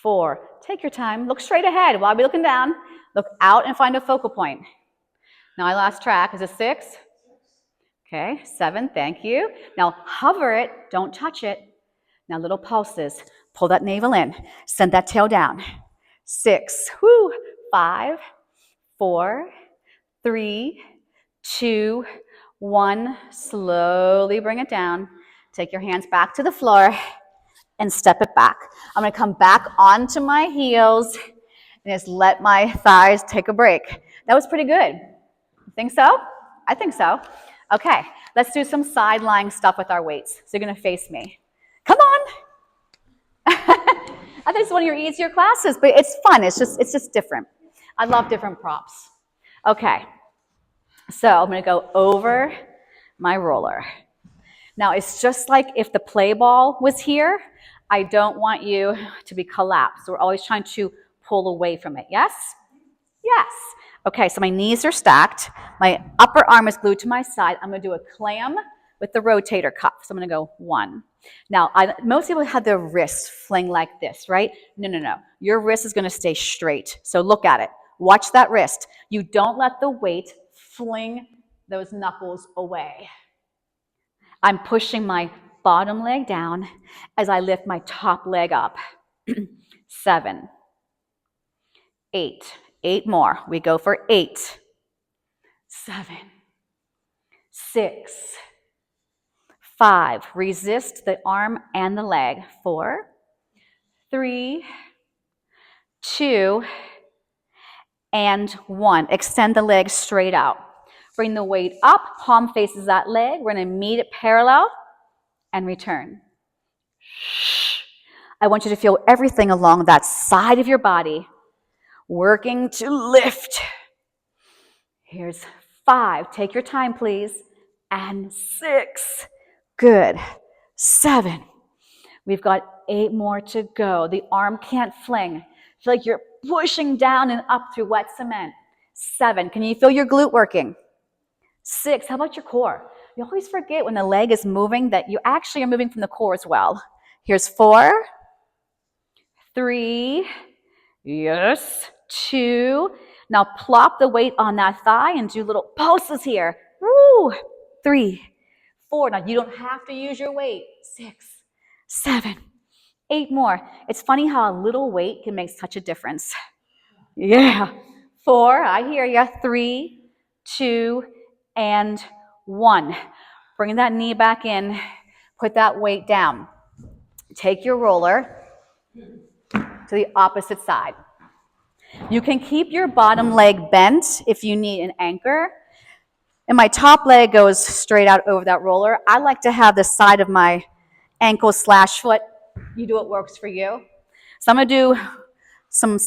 4. Take your time. Look straight ahead while we're looking down. Look out and find a focal point. Now I lost track. Is it 6? Okay. 7. Thank you. Now hover it. Don't touch it. Now little pulses. Pull that navel in. Send that tail down. 6. 5. 4. 3. 2. 1. Slowly bring it down. Take your hands back to the floor and step it back. I'm going to come back onto my heels and just let my thighs take a break. That was pretty good. Think so? I think so. Okay, let's do some side lying stuff with our weights. So you're going to face me. Come on. I think it's one of your easier classes, but it's fun. It's just different. I love different props. Okay, so I'm going to go over my roller. Now, it's just like if the play ball was here. I don't want you to be collapsed. So we're always trying to pull away from it. Yes? Yes. Okay, so my knees are stacked. My upper arm is glued to my side. I'm going to do a clam with the rotator cuff. So I'm going to go 1. Now, most people have their wrists fling like this, right? No. Your wrist is going to stay straight. So look at it. Watch that wrist. You don't let the weight fling those knuckles away. I'm pushing my bottom leg down as I lift my top leg up. 7. 8. 8 more. We go for 8. 7. 6. 5. Resist the arm and the leg. 4. 3. 2. and 1. Extend the leg straight out. Bring the weight up, palm faces that leg. We're going to meet it parallel and return. I want you to feel everything along that side of your body, working to lift. Here's 5. Take your time, please. And 6. Good. 7. We've got 8 more to go. The arm can't fling. Feel like you're pushing down and up through wet cement. 7. Can you feel your glute working? 6. How about your core? You always forget when the leg is moving that you actually are moving from the core as well. Here's 4. 3. Yes. 2. Now plop the weight on that thigh and do little pulses here. Woo. 3. 4. Now you don't have to use your weight. 6. 7. 8 more. It's funny how a little weight can make such a difference. Yeah. 4. I hear you. 3, 2, and 1. Bring that knee back in. Put that weight down. Take your roller to the opposite side. You can keep your bottom leg bent if you need an anchor. And my top leg goes straight out over that roller. I like to have the side of my ankle/foot. You do what works for you. So I'm going to do some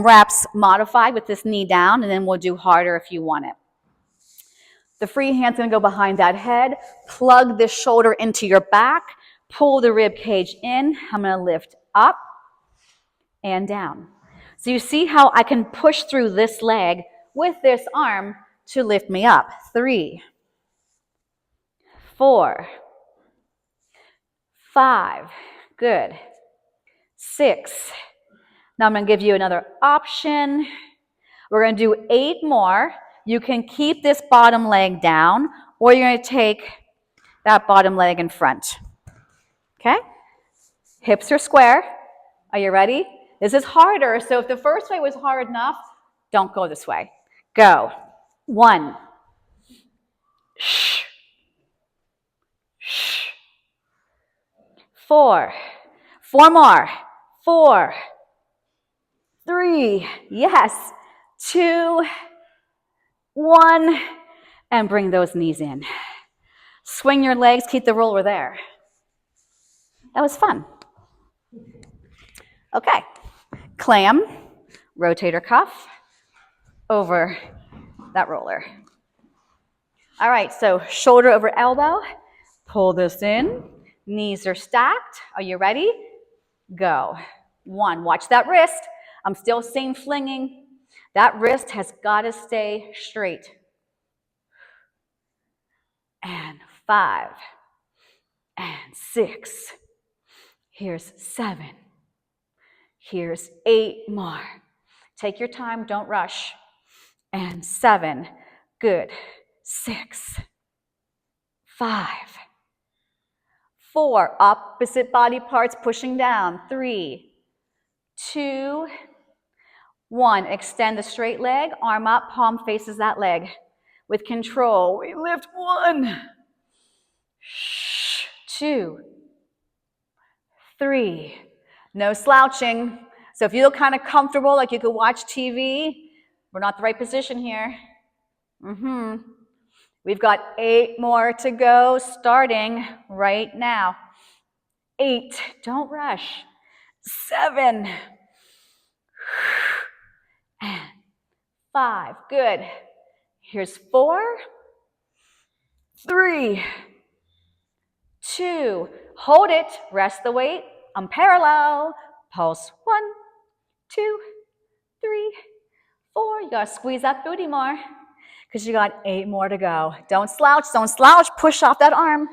reps modified with this knee down, and then we'll do harder if you want it. The free hand's going to go behind that head. Plug this shoulder into your back. Pull the rib cage in. I'm going to lift up and down. So you see how I can push through this leg with this arm to lift me up. 3, 4, 5. Good. 6. Now I'm going to give you another option. We're going to do 8 more. You can keep this bottom leg down, or you're going to take that bottom leg in front. Okay? Hips are square. Are you ready? This is harder, so if the first way was hard enough, don't go this way. Go. 1. Shh. Shh. 4. 4 more. 4. 3. Yes. 2. 1. And bring those knees in. Swing your legs, keep the roller there. That was fun. Okay. Clam, rotator cuff, over that roller. All right, so shoulder over elbow. Pull this in. Knees are stacked. Are you ready? Go. 1. Watch that wrist. I'm still seeing flinging. That wrist has got to stay straight. And 5. And 6. Here's 7. Here's 8 more. Take your time, don't rush. And 7. Good. 6. 5. 4. Opposite body parts pushing down. 3, 2, 1. Extend the straight leg, arm up, palm faces that leg. With control, we lift 1, 2, 3. No slouching. So if you look kind of comfortable, like you could watch TV, we're not the right position here. We've got 8 more to go, starting right now. 8. Don't rush. 7. And 5. Good. Here's 4. 3. 2. Hold it. Rest the weight. I'm parallel. Pulse. 1, 2, 3, 4. You gotta squeeze that booty more because you got 8 more to go. Don't slouch. Don't slouch. Push off that arm.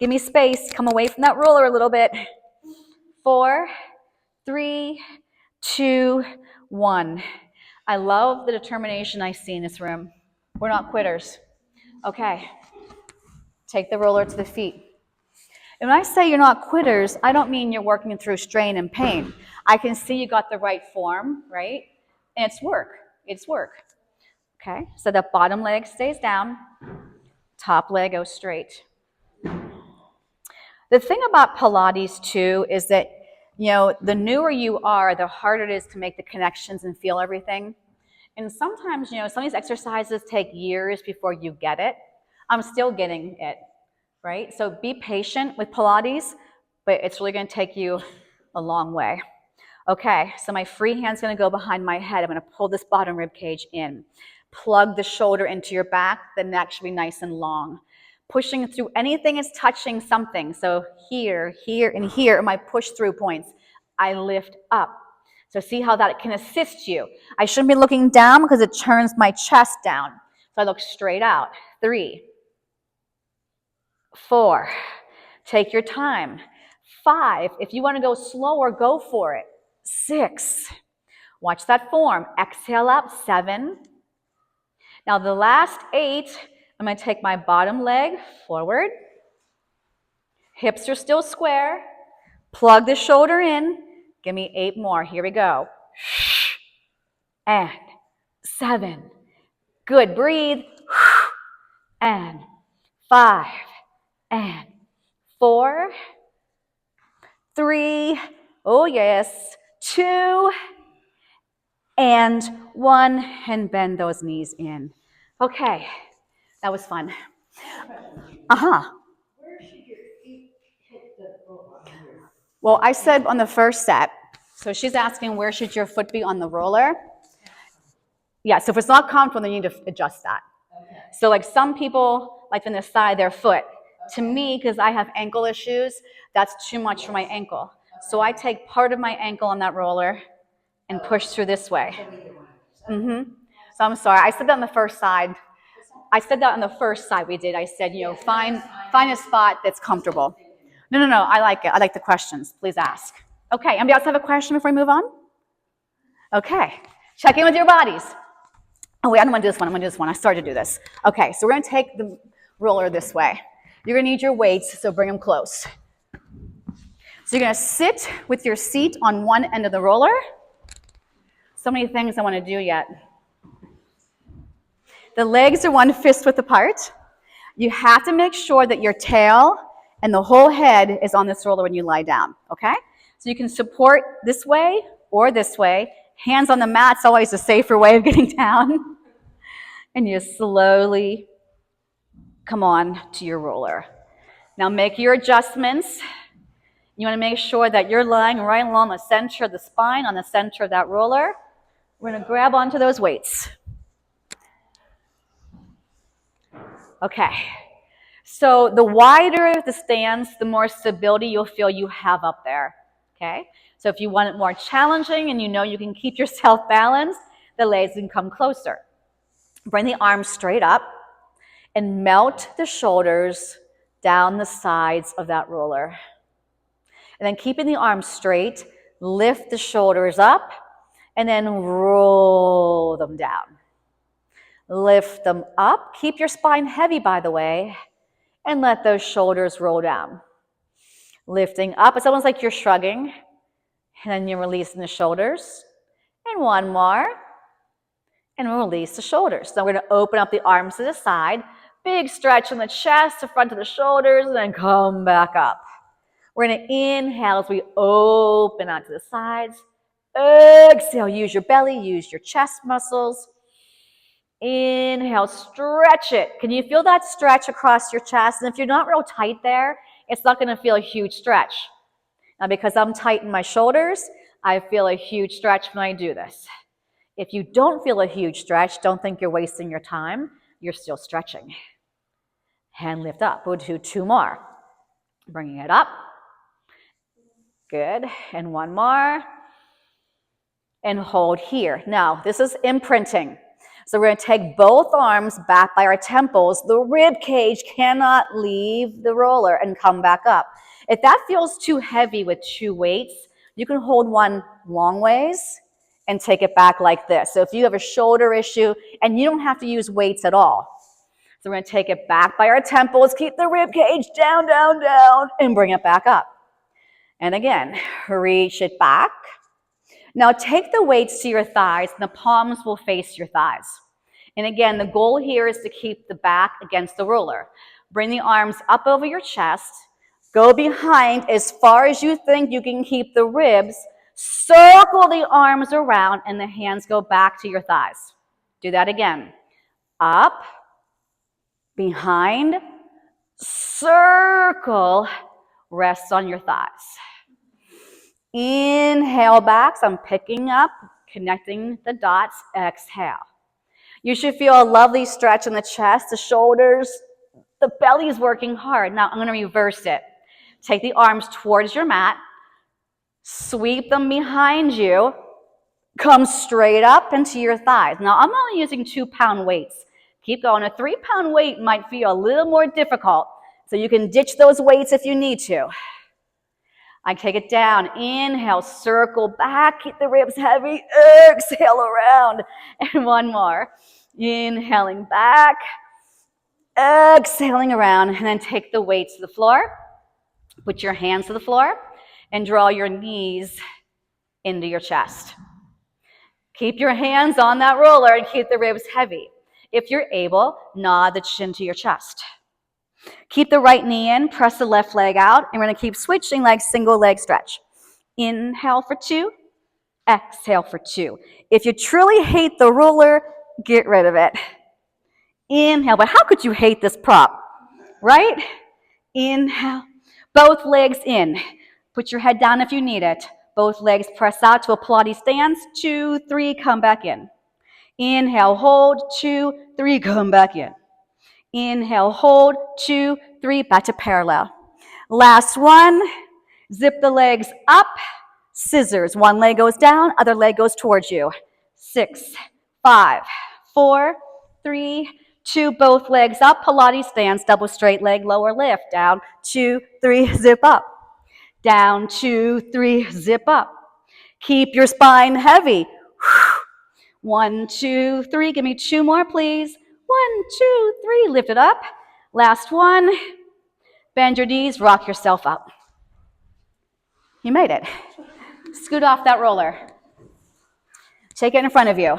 Give me space. Come away from that roller a little bit. 4, 3, 2, 1. I love the determination I see in this room. We're not quitters. Okay. Take the roller to the feet. And when I say you're not quitters, I don't mean you're working through strain and pain. I can see you got the right form, right? And it's work. It's work. Okay? So the bottom leg stays down. Top leg goes straight. The thing about Pilates, too, is that, you know, the newer you are, the harder it is to make the connections and feel everything. And sometimes, some of these exercises take years before you get it. I'm still getting it, right? So be patient with Pilates, but it's really going to take you a long way. Okay, so my free hand's going to go behind my head. I'm going to pull this bottom rib cage in. Plug the shoulder into your back. The neck should be nice and long. Pushing through anything is touching something. So here, here, and here are my push-through points. I lift up. So see how that can assist you. I shouldn't be looking down because it turns my chest down. So I look straight out. 3, 4. Take your time. 5. If you want to go slower, go for it. 6. Watch that form. Exhale up. 7. Now the last 8, I'm going to take my bottom leg forward. Hips are still square. Plug the shoulder in. Give me 8 more. Here we go. And 7. Good. Breathe. And 5. And 4. 3. Oh, yes. 2. And 1. And bend those knees in. Okay. That was fun. Uh-huh. Where should your feet hit the roller? Well, I said on the first set, so she's asking where should your foot be on the roller? Yeah, so if it's not comfortable, then you need to adjust that. Okay. So like some people like on the side of their foot. To me, because I have ankle issues, that's too much for my ankle. So I take part of my ankle on that roller and push through this way. So I'm sorry, I said that on the first side. I said that on the first side we did. I said, find a spot that's comfortable. No, I like it. I like the questions. Please ask. Okay, anybody else have a question before we move on? Okay, check in with your bodies. Oh wait, I don't want to do this one. I'm going to do this one. I started to do this. Okay, so we're going to take the roller this way. You're going to need your weights, so bring them close. So you're going to sit with your seat on one end of the roller. So many things I want to do yet. The legs are 1 fist width apart. You have to make sure that your tail and the whole head is on this roller when you lie down, okay? So you can support this way or this way. Hands on the mat's always a safer way of getting down. And you slowly come on to your roller. Now make your adjustments. You want to make sure that you're lying right along the center of the spine, on the center of that roller. We're going to grab onto those weights. Okay. So the wider the stance, the more stability you'll feel you have up there. Okay? So if you want it more challenging and you know you can keep yourself balanced, the legs can come closer. Bring the arms straight up and melt the shoulders down the sides of that roller. And then keeping the arms straight, lift the shoulders up and then roll them down. Lift them up. Keep your spine heavy, by the way, and let those shoulders roll down. Lifting up. It's almost like you're shrugging, and then you're releasing the shoulders. And 1 more, and release the shoulders. So we're going to open up the arms to the side. Big stretch in the chest, the front of the shoulders, and then come back up. We're going to inhale as we open out to the sides. Exhale, use your belly, use your chest muscles. Inhale, stretch it. Can you feel that stretch across your chest? And if you're not real tight there, it's not going to feel a huge stretch. Now, because I'm tight in my shoulders, I feel a huge stretch when I do this. If you don't feel a huge stretch, don't think you're wasting your time. You're still stretching. Hand lift up. We'll do 2 more. Bringing it up. Good. And 1 more. And hold here. Now, this is imprinting. So we're going to take both arms back by our temples. The rib cage cannot leave the roller and come back up. If that feels too heavy with 2 weights, you can hold one long ways and take it back like this. So if you have a shoulder issue, and you don't have to use weights at all. So we're going to take it back by our temples, keep the rib cage down, down, down, and bring it back up. And again, reach it back. Now take the weights to your thighs, and the palms will face your thighs. And again, the goal here is to keep the back against the roller. Bring the arms up over your chest. Go behind as far as you think you can keep the ribs. Circle the arms around, and the hands go back to your thighs. Do that again. Up, behind, circle, rest on your thighs. Inhale back, so I'm picking up, connecting the dots, exhale. You should feel a lovely stretch in the chest, the shoulders, the belly is working hard. Now I'm going to reverse it. Take the arms towards your mat, sweep them behind you, come straight up into your thighs. Now I'm only using 2-pound weights. Keep going. A 3-pound weight might feel a little more difficult, so you can ditch those weights if you need to. I take it down. Inhale, circle back, keep the ribs heavy. Exhale around. And one more. Inhaling back, exhaling around, and then take the weights to the floor. Put your hands to the floor and draw your knees into your chest. Keep your hands on that roller and keep the ribs heavy. If you're able, nod the chin to your chest. Keep the right knee in, press the left leg out, and we're going to keep switching like single leg stretch. Inhale for 2, exhale for 2. If you truly hate the roller, get rid of it. Inhale, but how could you hate this prop, right? Inhale, both legs in. Put your head down if you need it. Both legs press out to a Pilates stance. 2, 3, come back in. Inhale, hold, 2, 3, come back in. Inhale, hold, 2, 3, back to parallel. Last one, zip the legs up, scissors. One leg goes down, other leg goes towards you. 6, 5, 4, 3, 2, both legs up, Pilates stance, double straight leg, lower lift, down, 2, 3, zip up. Down, 2, 3, zip up. Keep your spine heavy. 1, 2, 3, give me 2 more, please. 1, 2, 3, lift it up. Last one. Bend your knees, rock yourself up. You made it. Scoot off that roller. Take it in front of you.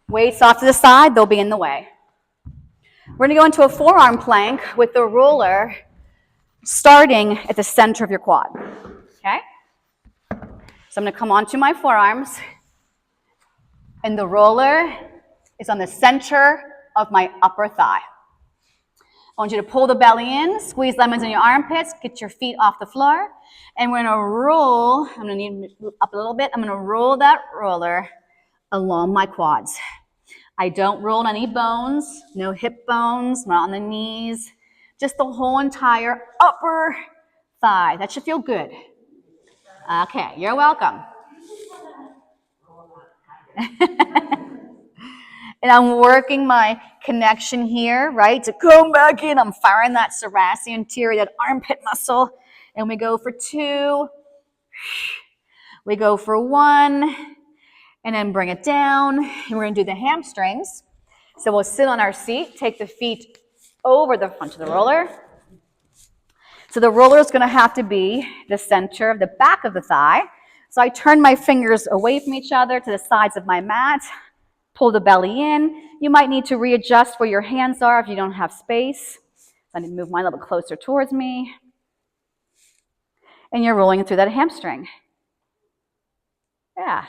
Weights off to the side, they'll be in the way. We're going to go into a forearm plank with the roller starting at the center of your quad. Okay? So I'm going to come onto my forearms, and the roller is on the center of my upper thigh. I want you to pull the belly in, squeeze lemons in your armpits, get your feet off the floor, and we're going to roll. I'm going to need to move up a little bit. I'm going to roll that roller along my quads. I don't roll on any bones, no hip bones, not on the knees, just the whole entire upper thigh. That should feel good. Okay, you're welcome. And I'm working my connection here, right? To come back in, I'm firing that thoracic anterior, that armpit muscle. And we go for 2. We go for 1. And then bring it down. And we're going to do the hamstrings. So we'll sit on our seat, take the feet over the front of the roller. So the roller is going to have to be the center of the back of the thigh. So I turn my fingers away from each other to the sides of my mat. Pull the belly in. You might need to readjust where your hands are if you don't have space. So I need to move mine a little closer towards me. And you're rolling through that hamstring. Yeah.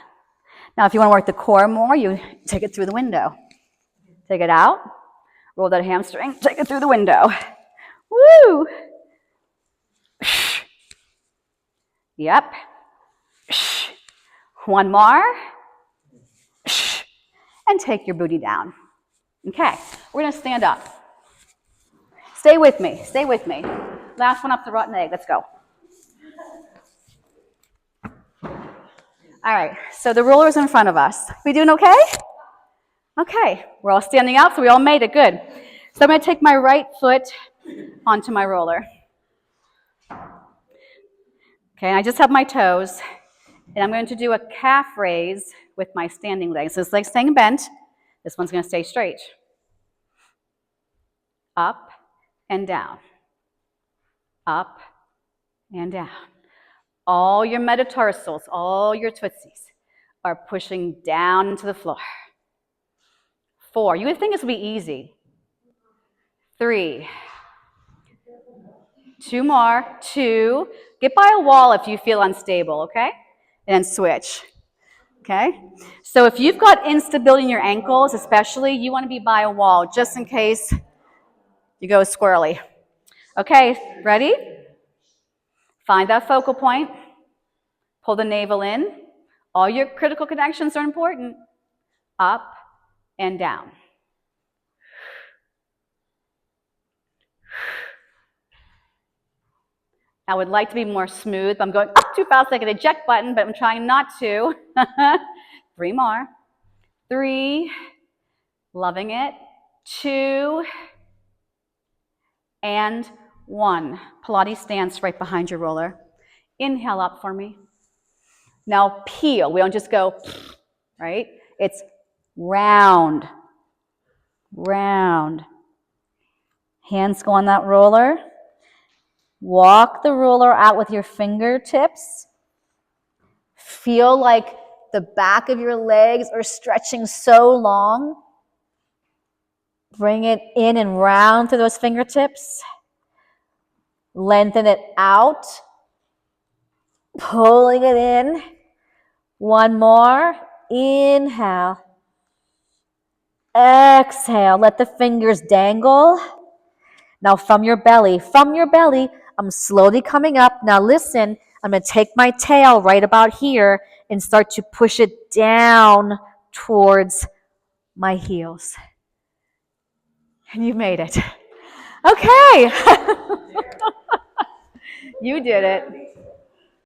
Now if you want to work the core more, you take it through the window. Take it out. Roll that hamstring. Take it through the window. Woo! Yep. One more. And take your booty down. Okay, we're going to stand up. Stay with me. Stay with me. Last one up the rotten egg. Let's go. All right, so the roller's in front of us. We doing okay? Okay, we're all standing up, so we all made it. Good. So I'm going to take my right foot onto my roller. Okay, I just have my toes, and I'm going to do a calf raise with my standing leg. So this leg's staying bent. This one's going to stay straight. Up and down. Up and down. All your metatarsals, all your tootsies are pushing down into the floor. 4. You would think this would be easy. 3. 2 more. 2. Get by a wall if you feel unstable, okay? And then switch. Okay? So if you've got instability in your ankles, especially, you want to be by a wall just in case you go squirrely. Okay, ready? Find that focal point. Pull the navel in. All your critical connections are important. Up and down. I would like to be more smooth. I'm going up too fast like an eject button, but I'm trying not to. 3 more. 3. Loving it. 2. And 1. Pilates stance right behind your roller. Inhale up for me. Now peel. We don't just go, right? It's round. Round. Hands go on that roller. Walk the roller out with your fingertips. Feel like the back of your legs are stretching so long. Bring it in and round through those fingertips. Lengthen it out. Pulling it in. 1 more. Inhale. Exhale. Let the fingers dangle. Now from your belly, I'm slowly coming up. Now listen, I'm going to take my tail right about here and start to push it down towards my heels. And you made it. Okay. You did it.